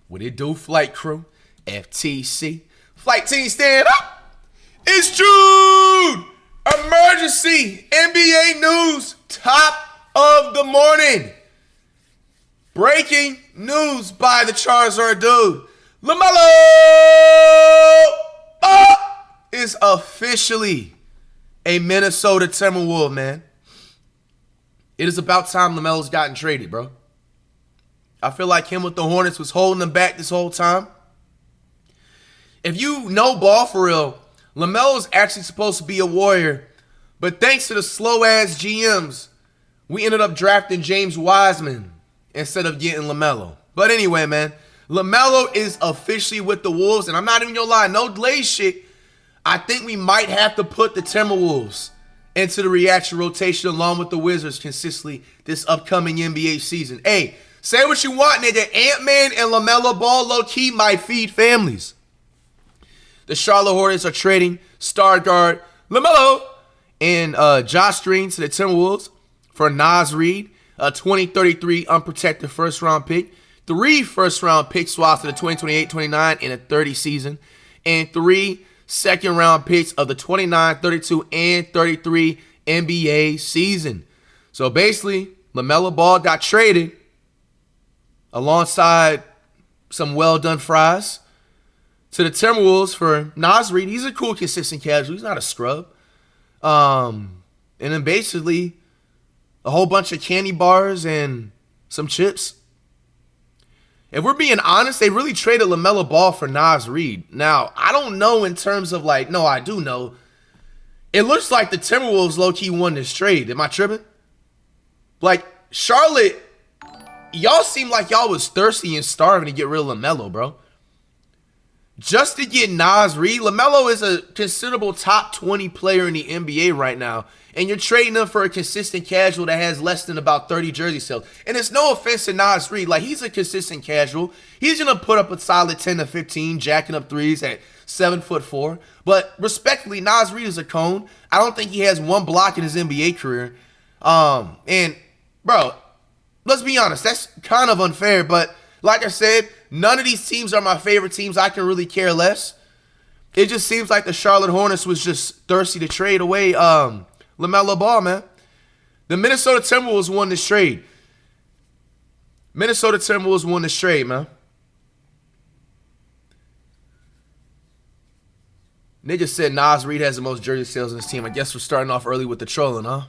What it do, flight crew? FTC. Flight team stand up. It's Jude. Emergency NBA news. Top of the morning. Breaking news by the Charizard dude. LaMelo is officially a Minnesota Timberwolves, man. It is about time LaMelo's gotten traded, bro. I feel like him with the Hornets was holding them back this whole time. If you know ball for real, LaMelo's actually supposed to be a Warrior. But thanks to the slow-ass GMs, we ended up drafting James Wiseman instead of getting LaMelo. But anyway, man, LaMelo is officially with the Wolves. And I'm not even gonna lie, no delay shit. I think we might have to put the Timberwolves into the reaction rotation along with the Wizards consistently this upcoming NBA season. Hey, say what you want, nigga. Ant-Man and LaMelo Ball low-key might feed families. The Charlotte Hornets are trading star guard LaMelo and Josh Green to the Timberwolves for Naz Reid, a 2033 unprotected first-round pick, 3 first-round pick swaps for the 2028-29 and a 30 season, and 3 second-round picks of the 29, 32, and 33 NBA season. So basically, LaMelo Ball got traded alongside some well-done fries to the Timberwolves for Naz Reid. He's a cool, consistent casual. He's not a scrub. And then basically a whole bunch of candy bars and some chips. If we're being honest, they really traded LaMelo Ball for Naz Reid. Now, I don't know in terms of like, no, I do know. It looks like the Timberwolves low-key won this trade. Am I tripping? Like, Charlotte, y'all seem like y'all was thirsty and starving to get rid of LaMelo, bro. Just to get Naz Reid, LaMelo is a considerable top 20 player in the NBA right now. And you're trading him for a consistent casual that has less than about 30 jersey sales. And it's no offense to Naz Reid. Like, he's a consistent casual. He's going to put up a solid 10 to 15, jacking up threes at 7'4". But respectfully, Naz Reid is a cone. I don't think he has one block in his NBA career. And, bro, let's be honest. That's kind of unfair. But like I said, none of these teams are my favorite teams. I can really care less. It just seems like the Charlotte Hornets was just thirsty to trade away LaMelo Ball, man. The Minnesota Timberwolves won this trade. Minnesota Timberwolves won this trade, man. Nigga said Naz Reid has the most jersey sales in his team. I guess we're starting off early with the trolling, huh?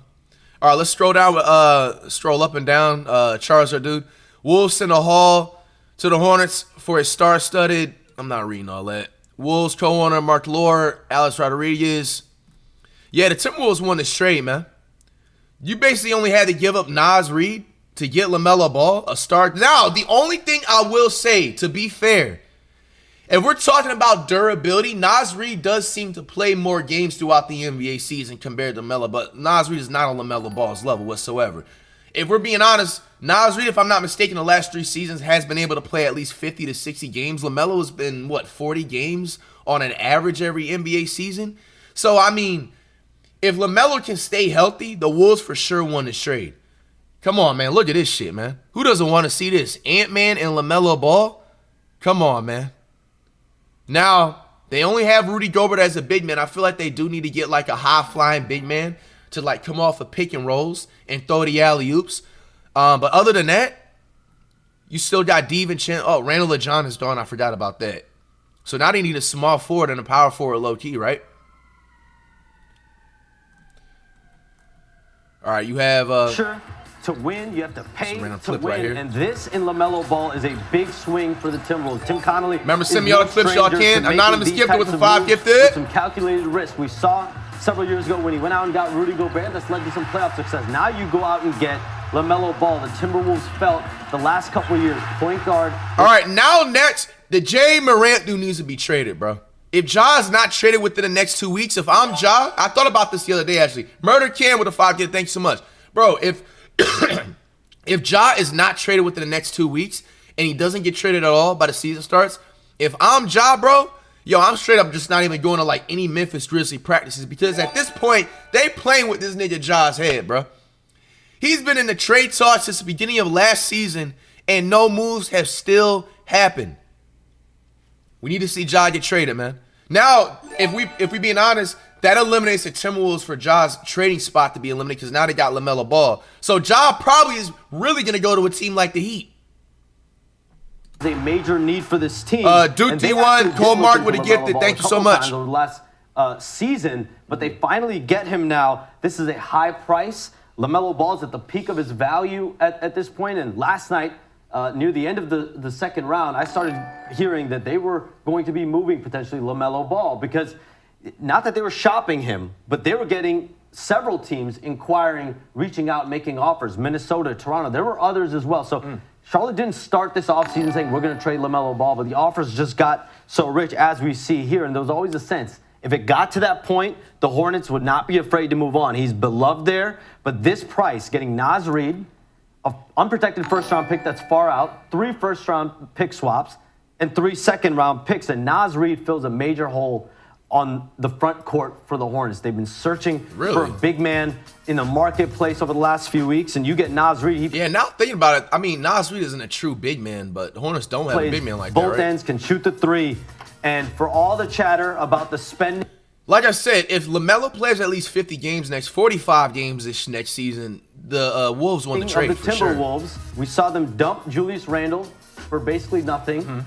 All right, let's scroll down. Scroll up and down. Charizard dude. Wolves send a haul to the Hornets for a star-studded. I'm not reading all that. Wolves co-owner Mark Lore, Alex Rodriguez. Yeah, the Timberwolves won this trade, man. You basically only had to give up Naz Reid to get LaMelo Ball, a star. Now, the only thing I will say, to be fair, if we're talking about durability, Naz Reid does seem to play more games throughout the NBA season compared to LaMelo, but Naz Reid is not on LaMelo Ball's level whatsoever. If we're being honest, Naz Reid, if I'm not mistaken, the last 3 seasons has been able to play at least 50 to 60 games. LaMelo has been, 40 games on an average every NBA season? So, I mean, if LaMelo can stay healthy, the Wolves for sure won this trade. Come on, man. Look at this shit, man. Who doesn't want to see this? Ant-Man and LaMelo Ball? Come on, man. Now, they only have Rudy Gobert as a big man. I feel like they do need to get like a high-flying big man to like come off of pick and rolls and throw the alley-oops. But other than that, you still got DiVincenzo. Oh, Randall LeJohn is gone. I forgot about that. So now they need a small forward and a power forward low-key, right? All right, you have sure. To win, you have to pay to win, right, and this in LaMelo Ball is a big swing for the Timberwolves. Tim Connolly, remember, send me all the clips y'all can. Anonymous gifted with the 5 gifted. Some calculated risk. We saw several years ago when he went out and got Rudy Gobert. That's led to some playoff success. Now you go out and get LaMelo Ball. The Timberwolves felt the last couple of years, point guard. All right, now next, the Jay Morant dude needs to be traded, bro. If Ja is not traded within the next 2 weeks, if I'm Ja, I thought about this the other day, actually. Murder Cam with a 5 gift, thanks so much. Bro, if Ja is not traded within the next 2 weeks and he doesn't get traded at all by the season starts, if I'm Ja, bro, yo, I'm straight up just not even going to like any Memphis Grizzlies practices because at this point, they playing with this nigga Ja's head, bro. He's been in the trade talks since the beginning of last season and no moves have still happened. We need to see Ja get traded, man. Now, if we being honest, that eliminates the Timberwolves for Ja's trading spot to be eliminated because now they got LaMelo Ball. So Ja probably is really going to go to a team like the Heat. A major need for this team. Duke D1, Cole Mark with a gifted. Thank you so much. Over the last season, but they finally get him now. This is a high price. LaMelo Ball is at the peak of his value at this point, and last night, near the end of the second round, I started hearing that they were going to be moving potentially LaMelo Ball because not that they were shopping him, but they were getting several teams inquiring, reaching out, making offers. Minnesota, Toronto, there were others as well. So Charlotte didn't start this offseason saying we're going to trade LaMelo Ball, but the offers just got so rich as we see here, and there was always a sense if it got to that point, the Hornets would not be afraid to move on. He's beloved there, but this price, getting Naz Reid, an unprotected first-round pick that's far out, 3 first-round pick swaps, and 3 second-round picks, and Naz Reid fills a major hole on the front court for the Hornets. They've been searching for a big man in the marketplace over the last few weeks, and you get Naz Reid. Yeah, now thinking about it, I mean, Naz Reid isn't a true big man, but the Hornets don't have a big man like that, right? Both ends, can shoot the 3, and for all the chatter about the spending. Like I said, if LaMelo plays at least 50 games 45 games this next season, the Wolves won the trade for sure. The Timberwolves, we saw them dump Julius Randle for basically nothing.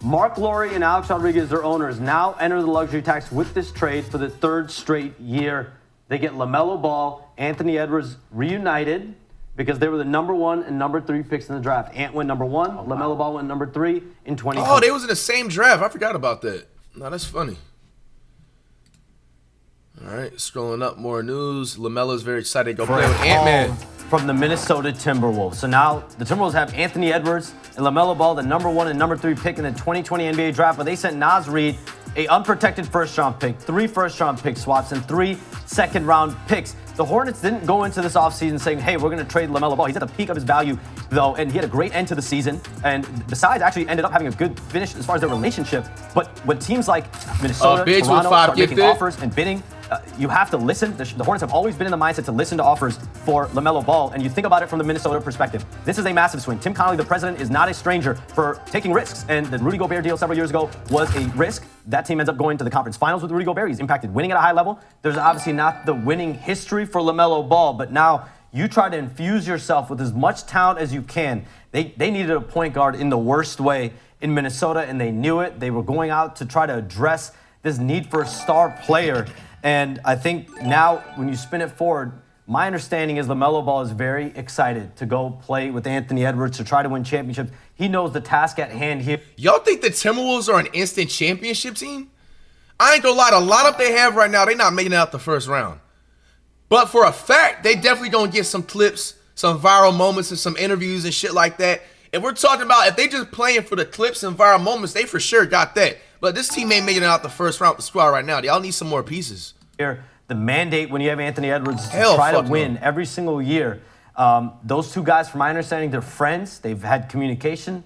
Mark Lowry and Alex Rodriguez, their owners, now enter the luxury tax with this trade for the 3rd straight year. They get LaMelo Ball, Anthony Edwards reunited because they were the number 1 and number 3 picks in the draft. Ant went number 1, LaMelo Ball went number 3 in 2020. Oh, they was in the same draft. I forgot about that. No, that's funny. All right, scrolling up, more news. LaMelo's very excited to go play with Ant-Man. From the Minnesota Timberwolves. So now the Timberwolves have Anthony Edwards and LaMelo Ball, the number 1 and number 3 pick in the 2020 NBA draft, but they sent Naz Reid, a unprotected first-round pick, 3 first-round pick swaps, and 3 second-round picks. The Hornets didn't go into this offseason saying, hey, we're going to trade LaMelo Ball. He's at the peak of his value, though, and he had a great end to the season. And besides, actually ended up having a good finish as far as their relationship. But when teams like Minnesota, Toronto start making offers and bidding, you have to listen. The Hornets have always been in the mindset to listen to offers for LaMelo Ball, and you think about it from the Minnesota perspective. This is a massive swing. Tim Connelly, the president, is not a stranger for taking risks, and the Rudy Gobert deal several years ago was a risk. That team ends up going to the conference finals with Rudy Gobert. He's impacted winning at a high level. There's obviously not the winning history for LaMelo Ball, but now you try to infuse yourself with as much talent as you can. They needed a point guard in the worst way in Minnesota, and they knew it. They were going out to try to address this need for a star player. And I think now when you spin it forward, my understanding is LaMelo Ball is very excited to go play with Anthony Edwards to try to win championships. He knows the task at hand here. Y'all think the Timberwolves are an instant championship team? I ain't gonna lie, the lineup they have right now, they not making it out the first round. But for a fact, they definitely gonna get some clips, some viral moments, and some interviews and shit like that. If we're talking about if they just playing for the clips and viral moments, they for sure got that. But this team ain't making it out the first round with the squad right now. Y'all need some more pieces. Here, the mandate when you have Anthony Edwards is to try to win every single year. Those two guys, from my understanding, they're friends. They've had communication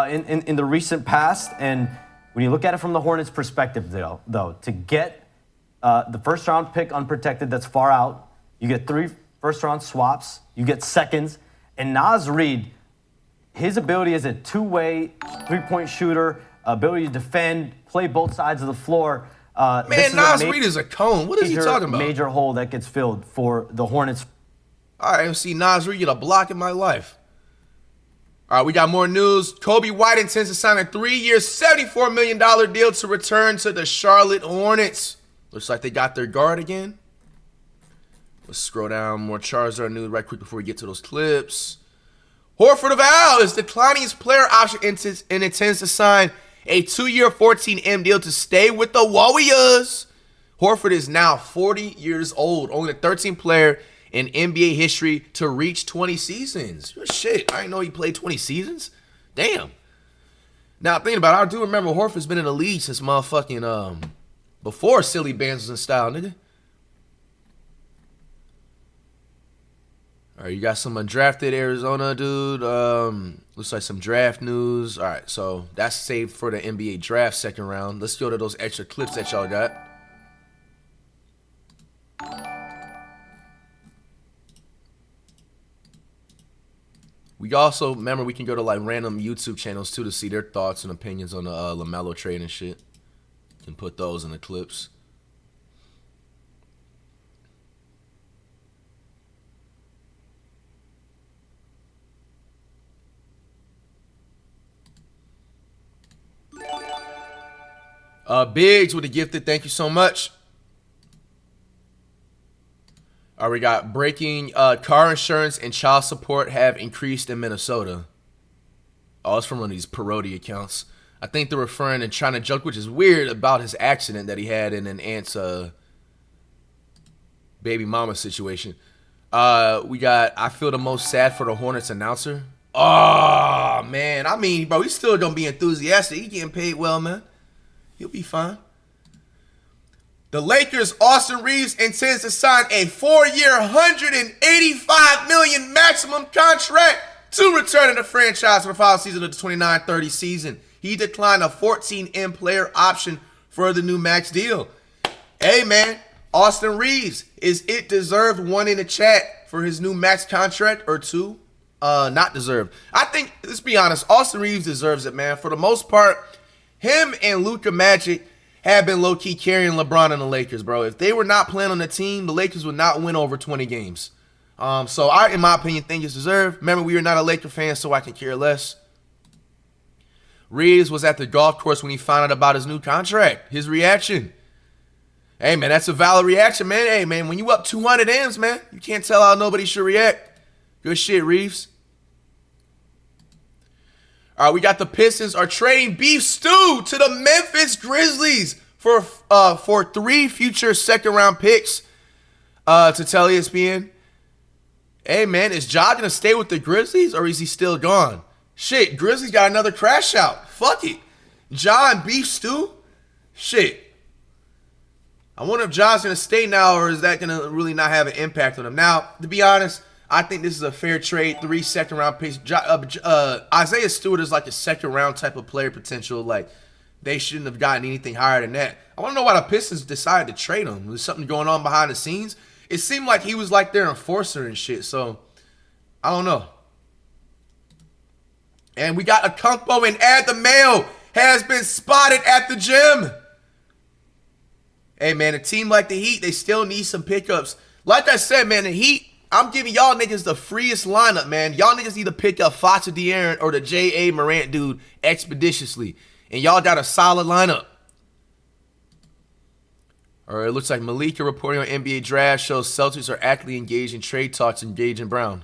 in the recent past. And when you look at it from the Hornets' perspective, though, to get the first-round pick unprotected that's far out, you get 3 first-round swaps, you get seconds, and Naz Reid, his ability as a two-way three-point shooter, ability to defend, play both sides of the floor. Man, Naz Reid is a cone. What is he talking about? Major hole that gets filled for the Hornets. I haven't seen Naz Reid get a block in my life. All right, we got more news. Kobe White intends to sign a 3-year, $74 million deal to return to the Charlotte Hornets. Looks like they got their guard again. Let's scroll down. More Charizard news right quick before we get to those clips. Horford of Al is declining his player option and intends to sign a 2-year, $14 million deal to stay with the Warriors. Horford is now 40 years old, only the 13th player in NBA history to reach 20 seasons. Shit, I didn't know he played 20 seasons. Damn. Now, thinking about it, I do remember Horford's been in the league since motherfucking, before Silly Bands was in style, nigga. All right, you got some undrafted Arizona dude. Looks like some draft news. All right, so that's saved for the NBA draft second round. Let's go to those extra clips that y'all got. We also, remember, we can go to like random YouTube channels too to see their thoughts and opinions on the LaMelo trade and shit. Can put those in the clips. Biggs with a gifted, thank you so much. All right, we got breaking car insurance and child support have increased in Minnesota. Oh, it's from one of these parody accounts. I think they're referring and trying to joke, which is weird, about his accident that he had in an aunt's baby mama situation. We got, I feel the most sad for the Hornets announcer. Oh, man. I mean, bro, he's still going to be enthusiastic. He getting paid well, man. He'll be fine. The Lakers, Austin Reeves intends to sign a 4-year, $185 million maximum contract to return to the franchise for the final season of the 29-30 season. He declined a $14 million player option for the new max deal. Hey, man, Austin Reeves, is it deserved? One in the chat for his new max contract or two? Not deserved. I think, let's be honest, Austin Reeves deserves it, man. For the most part, him and Luka Magic have been low-key carrying LeBron and the Lakers, bro. If they were not playing on the team, the Lakers would not win over 20 games. So I, in my opinion, think it's deserved. Remember, we are not a Laker fan, so I can care less. Reeves was at the golf course when he found out about his new contract. His reaction. Hey, man, that's a valid reaction, man. Hey, man, when you up 200 M's, man, you can't tell how nobody should react. Good shit, Reeves. All right, we got the Pistons are trading Beef Stew to the Memphis Grizzlies for 3 future second-round picks to tell ESPN. Hey, man, is Ja going to stay with the Grizzlies or is he still gone? Shit, Grizzlies got another crash out. Fuck it. Ja and Beef Stew? Shit. I wonder if Ja's going to stay now or is that going to really not have an impact on him? Now, to be honest, I think this is a fair trade. 3 second-round picks. Isaiah Stewart is like a second-round type of player potential. Like, they shouldn't have gotten anything higher than that. I want to know why the Pistons decided to trade him. Was something going on behind the scenes? It seemed like he was like their enforcer and shit. So, I don't know. And we got Okonkwo and Add the Mail has been spotted at the gym. Hey, man, a team like the Heat, they still need some pickups. Like I said, man, the Heat, I'm giving y'all niggas the freest lineup, man. Y'all niggas need to pick up Facha De'Aaron or the J.A. Morant dude expeditiously. And y'all got a solid lineup. All right, it looks like Malika reporting on NBA Draft shows Celtics are actively engaged in trade talks engaging Brown.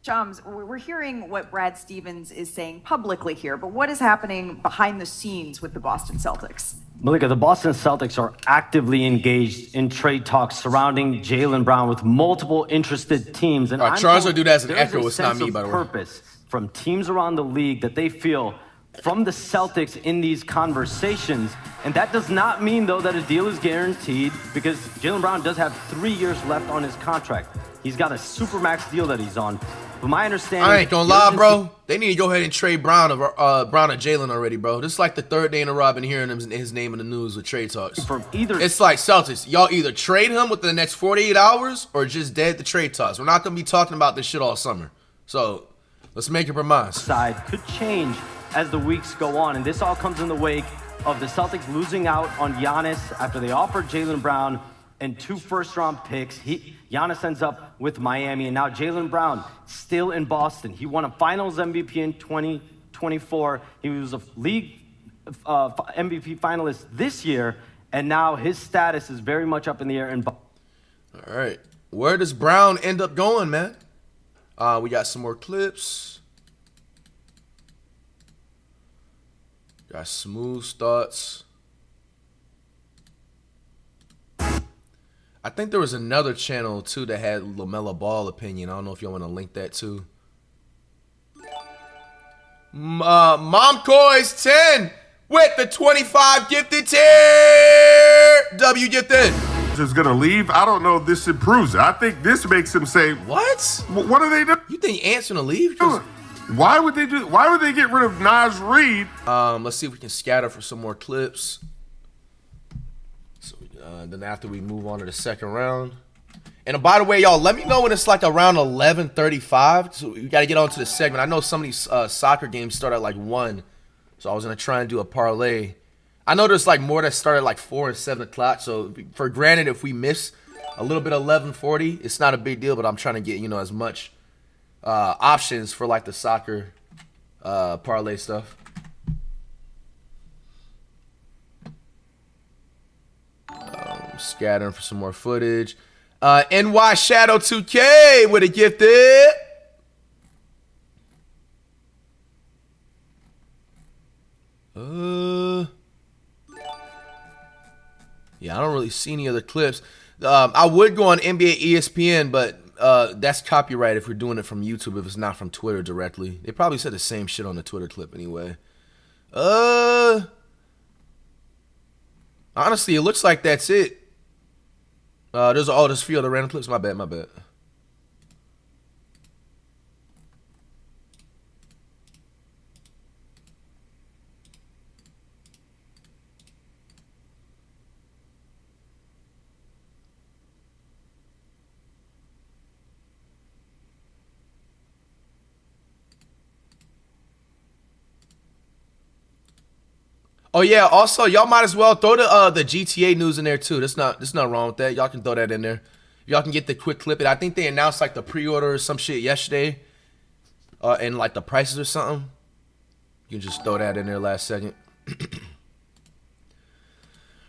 Chums, we're hearing what Brad Stevens is saying publicly here, but what is happening behind the scenes with the Boston Celtics? Malika, the Boston Celtics are actively engaged in trade talks surrounding Jaylen Brown with multiple interested teams. And Charles will do that as an echo. It's It's not me, by the way. Purpose from teams around the league that they feel from the Celtics in these conversations. And that does not mean, though, that a deal is guaranteed because Jaylen Brown does have 3 years left on his contract. He's got a supermax deal that he's on. But my understanding, I ain't gonna lie, bro. They need to go ahead and trade Brown or Jaylen already, bro. This is like the 3rd day in a row I've been hearing his name in the news with trade talks. From either, it's like Celtics. Y'all either trade him within the next 48 hours or just dead the trade talks. We're not gonna be talking about this shit all summer. So let's make up our minds. Side could change as the weeks go on, and this all comes in the wake of the Celtics losing out on Giannis after they offered Jaylen Brown and 2 first-round picks. Giannis ends up with Miami, and now Jaylen Brown still in Boston. He won a Finals MVP in 2024. He was a league MVP finalist this year, and now his status is very much up in the air in Boston. All right. Where does Brown end up going, man? We got some more clips. Got smooth thoughts. I think there was another channel, too, that had LaMelo Ball opinion. I don't know if y'all want to link that, too. Momcoys 10 with the 25 gifted tier. W gifted. Is going to leave. I don't know if this improves it. I think this makes him say, what? What are they doing? You think Ant's going to leave? Why would they do? Why would they get rid of Naz Reid? Let's see if we can scatter for some more clips. So then after we move on to the second round, And by the way, y'all, let me know when it's like around 11:35. So we got to get on to the segment. I know some of these soccer games start at like 1. So I was going to try and do a parlay. I know there's like more that start at like 4 and 7 o'clock. So for granted, if we miss a little bit of 11:40, it's not a big deal. But I'm trying to get, you know, as much options for like the soccer parlay stuff. Scattering for some more footage. NY Shadow 2K with a gifted. Yeah, I don't really see any other clips. I would go on NBA ESPN, but that's copyright if we're doing it from YouTube, if it's not from Twitter directly. They probably said the same shit on the Twitter clip anyway. Honestly, it looks like that's it. There's a few other random clips. My bad. Oh yeah, also y'all might as well throw the GTA news in there too. There's not wrong with that. Y'all can throw that in there. Y'all can get the quick clip. I think they announced like the pre-order or some shit yesterday. And like the prices or something. You can just throw that in there last second.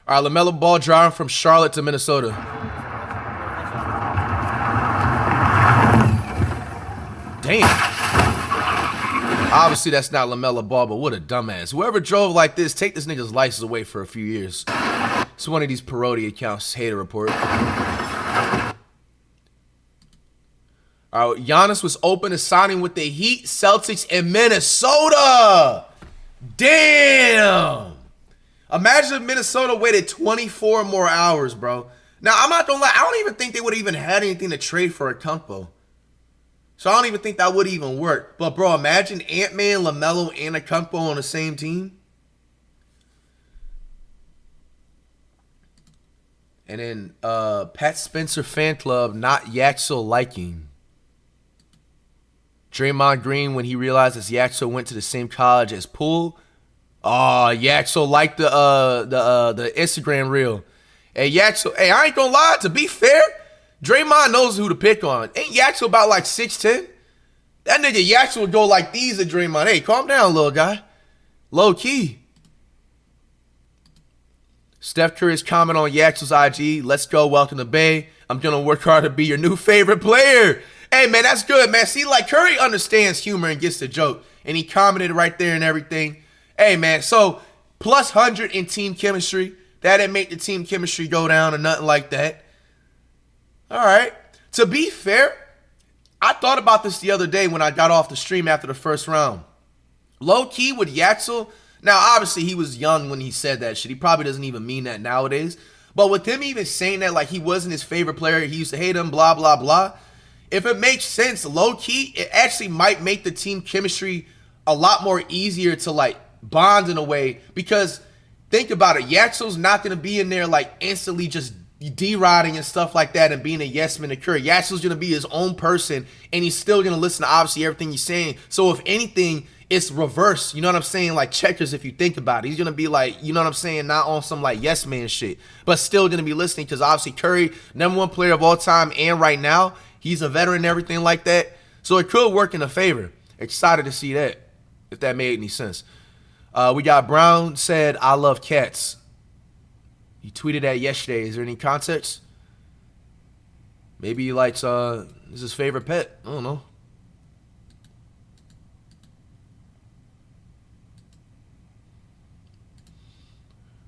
All right, LaMelo Ball driving from Charlotte to Minnesota. Damn. Obviously, that's not LaMelo Ball, but what a dumbass. Whoever drove like this, take this nigga's license away for a few years. It's one of these parody accounts, hater report. All right, Giannis was open to signing with the Heat, Celtics, and Minnesota. Damn. Imagine if Minnesota waited 24 more hours, bro. Now, I'm not gonna lie, I don't even think they would have even had anything to trade for a Kumpo. So I don't even think that would even work. But, bro, imagine Ant-Man, LaMelo, and Kumpo on the same team. And then Pat Spencer fan club, not Yaxel liking. Draymond Green, when he realized that Yaxel went to the same college as Poole. Oh, Yaxel liked the Instagram reel. Hey, Yaxel, hey, I ain't gonna lie, to be fair, Draymond knows who to pick on. Ain't Yaxel about like 6'10"? That nigga Yaxel would go like these at Draymond. Hey, calm down, little guy. Low key. Steph Curry's comment on Yaxel's IG. Let's go, welcome to Bay. I'm going to work hard to be your new favorite player. Hey, man, that's good, man. See, like, Curry understands humor and gets the joke. And he commented right there and everything. Hey, man, so plus 100 in team chemistry. That didn't make the team chemistry go down or nothing like that. All right. To be fair, I thought about this the other day when I got off the stream after the first round. Low key with Yaxel. Now, obviously, he was young when he said that shit. He probably doesn't even mean that nowadays. But with him even saying that, like, he wasn't his favorite player, he used to hate him, blah, blah, blah. If it makes sense, low key, it actually might make the team chemistry a lot more easier to, like, bond in a way. Because think about it. Yaxel's not going to be in there, like, instantly just D-riding and stuff like that and being a yes man to Curry. Yaxel's going to be his own person, and he's still going to listen to, obviously, everything he's saying. So, if anything, it's reverse. You know what I'm saying? Like checkers, if you think about it. He's going to be like, you know what I'm saying? Not on some, like, yes man shit, but still going to be listening because, obviously, Curry, #1 player of all time, and right now, he's a veteran and everything like that. So, it could work in a favor. Excited to see that, if that made any sense. We got Brown said, I love cats. He tweeted that yesterday. Is there any context? Maybe he likes, is his favorite pet. I don't know.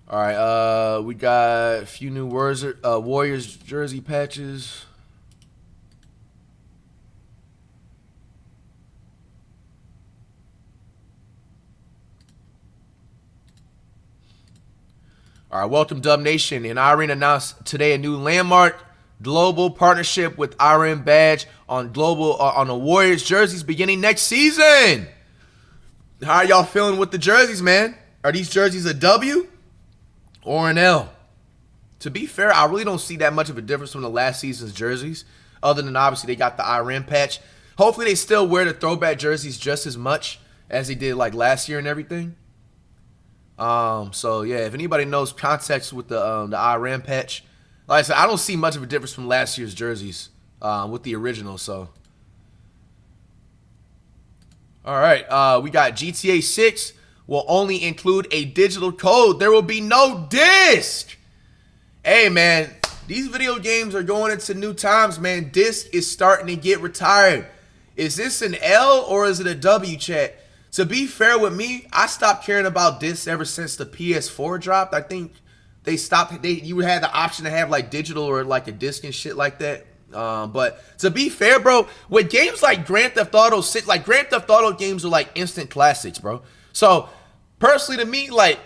All right, we got a few new Warriors jersey patches. All right, welcome Dub Nation. And Irene announced today a new landmark global partnership with Iron Badge on the Warriors jerseys beginning next season. How are y'all feeling with the jerseys, man? Are these jerseys a W or an L? To be fair, I really don't see that much of a difference from the last season's jerseys, other than obviously they got the Iran patch. Hopefully they still wear the throwback jerseys just as much as they did like last year and everything. So yeah, if anybody knows context with the Iran patch, like I said, I don't see much of a difference from last year's jerseys with the original. So, all right, we got GTA 6 will only include a digital code. There will be no disc. Hey, man, these video games are going into new times, man. Disc is starting to get retired. Is this an L or is it a W, chat? To be fair with me, I stopped caring about discs ever since the PS4 dropped. I think they stopped. You had the option to have like digital or like a disc and shit like that. But to be fair, bro, with games like Grand Theft Auto 6, like Grand Theft Auto games are like instant classics, bro. So personally to me, like,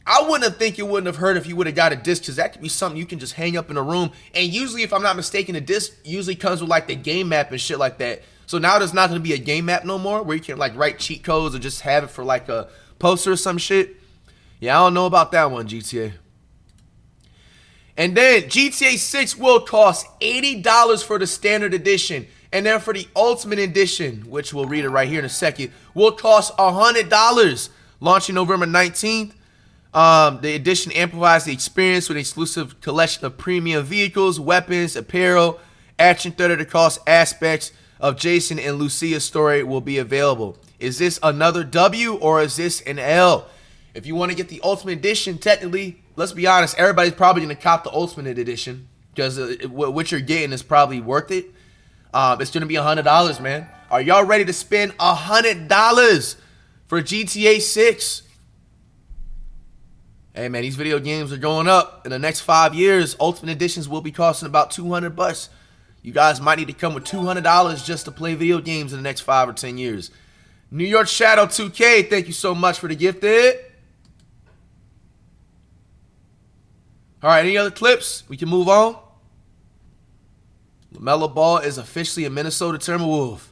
I wouldn't think it wouldn't have hurt if you would have got a disc, because that could be something you can just hang up in a room. And usually, if I'm not mistaken, a disc usually comes with like the game map and shit like that. So now there's not going to be a game map no more where you can like write cheat codes or just have it for like a poster or some shit. Yeah, I don't know about that one, GTA. And then GTA 6 will cost $80 for the standard edition. And then for the ultimate edition, which we'll read it right here in a second, will cost $100. Launching November 19th. The edition amplifies the experience with an exclusive collection of premium vehicles, weapons, apparel, action-theater across aspects of Jason and Lucia's story will be available. Is this another W or is this an L? If you want to get the Ultimate Edition, technically, let's be honest, everybody's probably going to cop the Ultimate Edition because what you're getting is probably worth it. It's going to be $100, man. Are y'all ready to spend $100 for GTA 6? Hey, man, these video games are going up. In the next 5 years, Ultimate Editions will be costing about $200. You guys might need to come with $200 just to play video games in the next 5 or 10 years. New York Shadow 2K, thank you so much for the gifted. All right, any other clips? We can move on. LaMelo Ball is officially a Minnesota Timberwolf.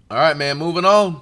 All right, man, moving on.